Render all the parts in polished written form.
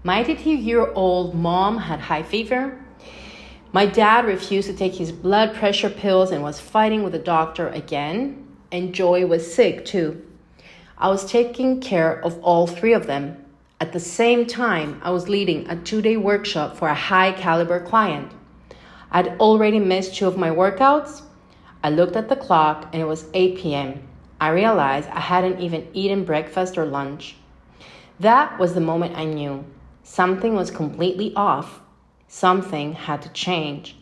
My 82-year-old mom had high fever. My dad refused to take his blood pressure pills and was fighting with the doctor again. And Joy was sick too. I was taking care of all three of them. At the same time, I was leading a 2-day workshop for a high-caliber client. I'd already missed 2 of my workouts. I looked at the clock and it was 8 p.m. I realized I hadn't even eaten breakfast or lunch. That was the moment I knew something was completely off. Something had to change.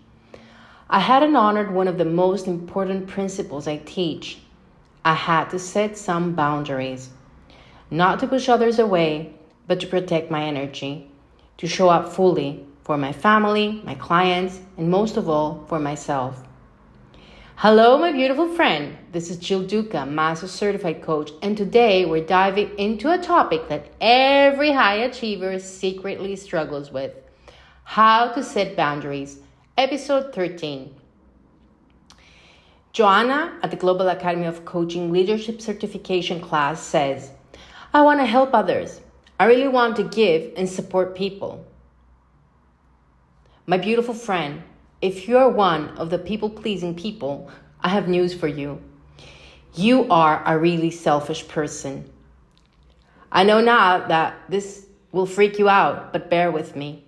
I hadn't honored one of the most important principles I teach. I had to set some boundaries. Not to push others away, but to protect my energy. To show up fully for my family, my clients, and most of all, for myself. Hello, my beautiful friend. This is Jill Douka, Master Certified Coach, and today we're diving into a topic that every high achiever secretly struggles with: how to set boundaries. Episode 13. Joanna at the Global Academy of Coaching Leadership Certification class says, I want to help others. I really want to give and support people. My beautiful friend, if you're one of the people-pleasing people, I have news for you. You are a really selfish person. I know now that this will freak you out, but bear with me.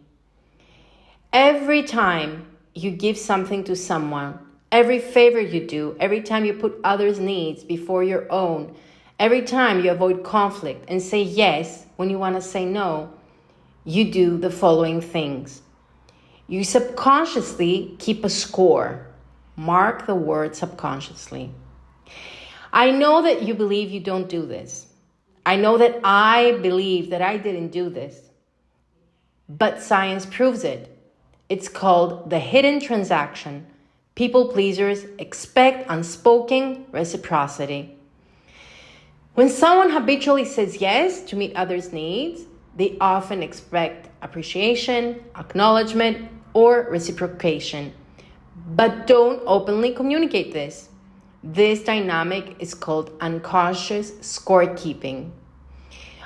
Every time you give something to someone, every favor you do, every time you put others' needs before your own, every time you avoid conflict and say yes when you want to say no, you do the following things. You subconsciously keep a score. Mark the word subconsciously. I know that you believe you don't do this. I know that I believe that I didn't do this. But science proves it. It's called the hidden transaction. People pleasers expect unspoken reciprocity. When someone habitually says yes to meet others' needs, they often expect appreciation, acknowledgement, or reciprocation. But don't openly communicate this. This dynamic is called unconscious scorekeeping.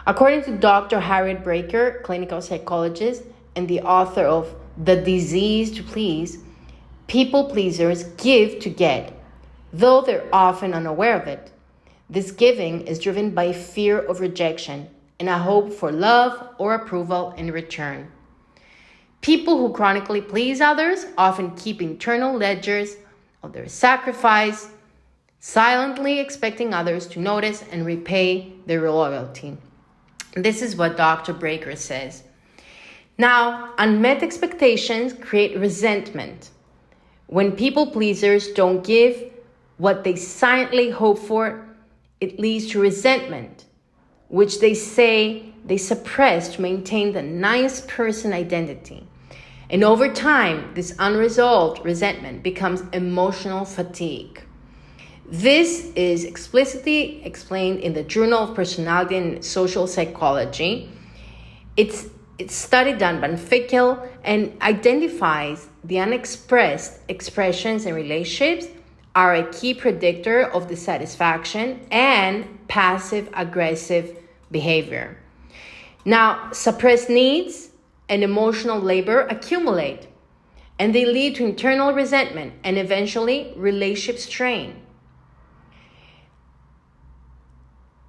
According to Dr. Harriet Breaker, clinical psychologist and the author of The Disease to Please, people pleasers give to get, though they're often unaware of it. This giving is driven by fear of rejection and a hope for love or approval in return. People who chronically please others often keep internal ledgers of their sacrifice, silently expecting others to notice and repay their loyalty. This is what Dr. Breaker says. Now, unmet expectations create resentment. When people pleasers don't give what they silently hope for, it leads to resentment, which they say they suppress to maintain the nice person identity. And over time, this unresolved resentment becomes emotional fatigue. This is explicitly explained in the Journal of Personality and Social Psychology. It's study done by Fickel and identifies the unexpressed expressions in relationships are a key predictor of dissatisfaction and passive-aggressive behavior. Now, suppressed needs and emotional labor accumulate, and they lead to internal resentment and eventually relationship strain.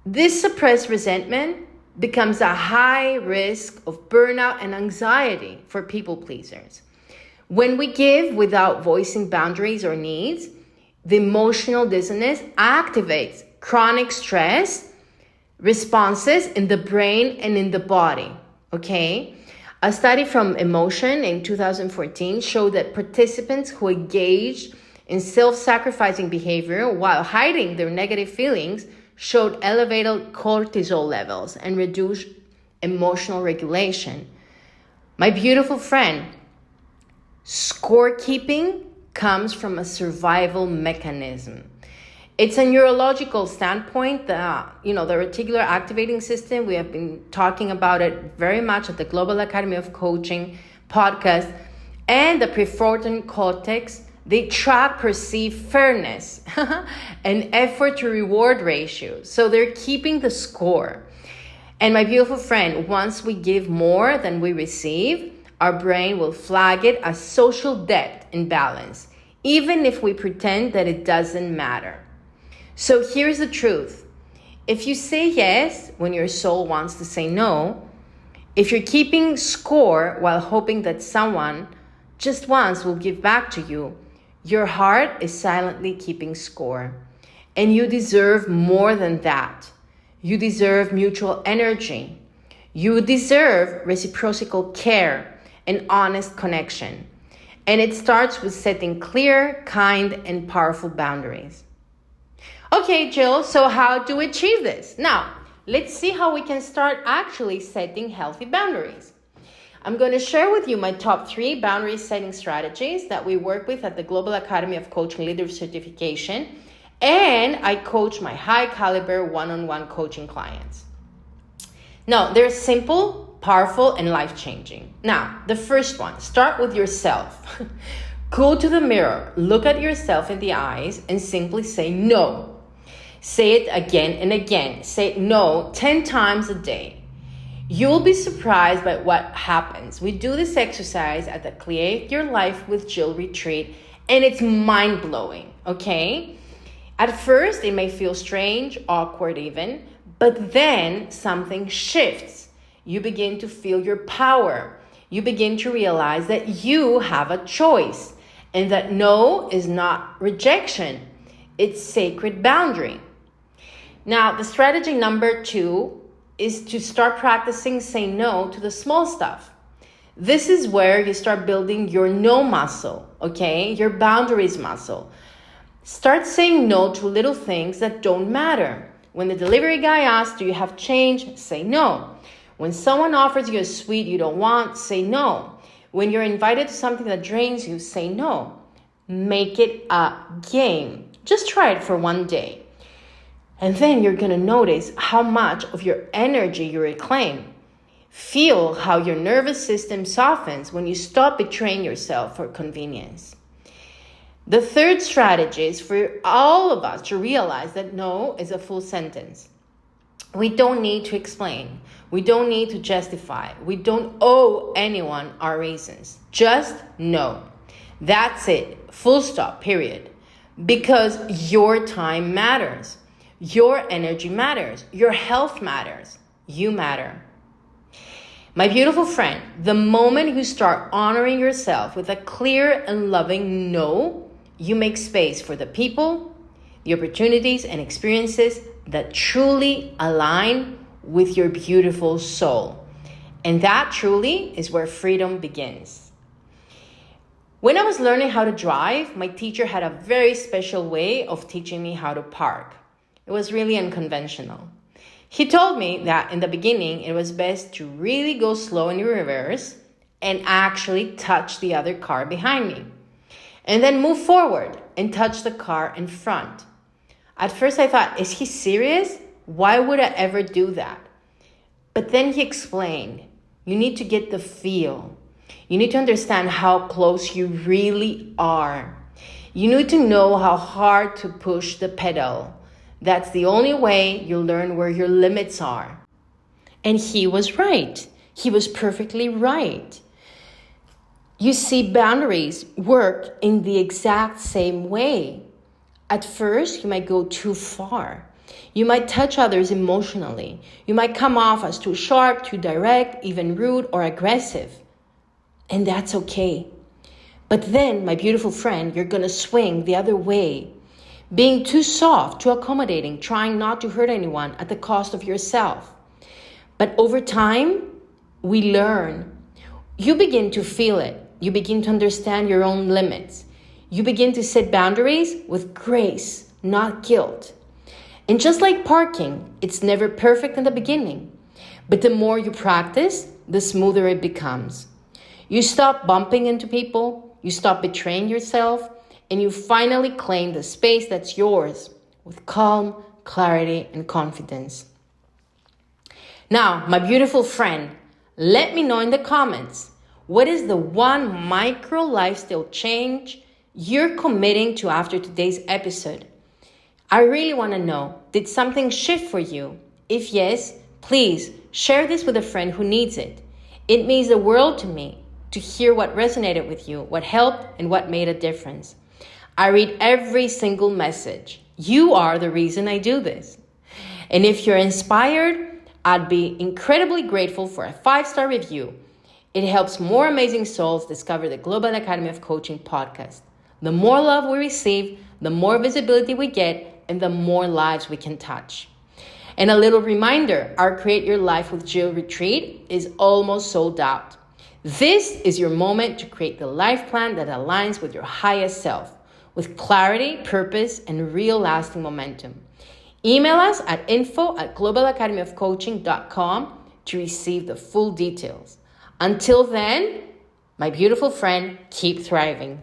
This suppressed resentment becomes a high risk of burnout and anxiety for people pleasers. When we give without voicing boundaries or needs, the emotional dissonance activates chronic stress responses in the brain and in the body, okay? A study from Emotion in 2014 showed that participants who engaged in self-sacrificing behavior while hiding their negative feelings showed elevated cortisol levels and reduced emotional regulation. My beautiful friend, scorekeeping comes from a survival mechanism. It's a neurological standpoint, the reticular activating system. We have been talking about it very much at the Global Academy of Coaching podcast, and the prefrontal cortex. They track perceived fairness and effort to reward ratios. So they're keeping the score. And my beautiful friend, once we give more than we receive, our brain will flag it as social debt imbalance, even if we pretend that it doesn't matter. So here's the truth. If you say yes when your soul wants to say no, if you're keeping score while hoping that someone just once will give back to you, your heart is silently keeping score. And you deserve more than that. You deserve mutual energy. You deserve reciprocal care and honest connection. And it starts with setting clear, kind, and powerful boundaries. Okay, Jill, so how do we achieve this? Now, let's see how we can start actually setting healthy boundaries. I'm going to share with you my top 3 boundary setting strategies that we work with at the Global Academy of Coaching Leaders Certification, and I coach my high caliber one-on-one coaching clients. Now, they're simple, powerful, and life-changing. Now, the first one, start with yourself. Go to the mirror, look at yourself in the eyes, and simply say no. Say it again and again. Say no 10 times a day. You'll be surprised by what happens. We do this exercise at the Create Your Life with Jill retreat, and it's mind-blowing, okay? At first, it may feel strange, awkward even, but then something shifts. You begin to feel your power. You begin to realize that you have a choice and that no is not rejection. It's sacred boundary. Now, the strategy number 2 is to start practicing saying no to the small stuff. This is where you start building your no muscle, okay? Your boundaries muscle. Start saying no to little things that don't matter. When the delivery guy asks, do you have change? Say no. When someone offers you a sweet you don't want, say no. When you're invited to something that drains you, say no. Make it a game. Just try it for one day. And then you're going to notice how much of your energy you reclaim. Feel how your nervous system softens when you stop betraying yourself for convenience. The third strategy is for all of us to realize that no is a full sentence. We don't need to explain. We don't need to justify. We don't owe anyone our reasons. Just no. That's it. Full stop, period. Because your time matters. Your energy matters. Your health matters. You matter. My beautiful friend, the moment you start honoring yourself with a clear and loving no, you make space for the people, the opportunities, and experiences that truly align with your beautiful soul. And that truly is where freedom begins. When I was learning how to drive, my teacher had a very special way of teaching me how to park. It was really unconventional. He told me that in the beginning, it was best to really go slow in reverse and actually touch the other car behind me. And then move forward and touch the car in front. At first I thought, is he serious? Why would I ever do that? But then he explained, you need to get the feel. You need to understand how close you really are. You need to know how hard to push the pedal. That's the only way you'll learn where your limits are. And he was right. He was perfectly right. You see, boundaries work in the exact same way. At first, you might go too far. You might touch others emotionally. You might come off as too sharp, too direct, even rude or aggressive. And that's okay. But then, my beautiful friend, you're going to swing the other way. Being too soft, too accommodating, trying not to hurt anyone at the cost of yourself. But over time, we learn. You begin to feel it. You begin to understand your own limits. You begin to set boundaries with grace, not guilt. And just like parking, it's never perfect in the beginning. But the more you practice, the smoother it becomes. You stop bumping into people, you stop betraying yourself, and you finally claim the space that's yours with calm, clarity, and confidence. Now, my beautiful friend, let me know in the comments, what is the one micro lifestyle change you're committing to after today's episode? I really want to know, did something shift for you? If yes, please share this with a friend who needs it. It means the world to me to hear what resonated with you, what helped, and what made a difference. I read every single message. You are the reason I do this. And if you're inspired, I'd be incredibly grateful for a 5-star review. It helps more amazing souls discover the Global Academy of Coaching podcast. The more love we receive, the more visibility we get, and the more lives we can touch. And a little reminder, our Create Your Life with Jill retreat is almost sold out. This is your moment to create the life plan that aligns with your highest self, with clarity, purpose, and real lasting momentum. Email us at info@globalacademyofcoaching.com to receive the full details. Until then, my beautiful friend, keep thriving.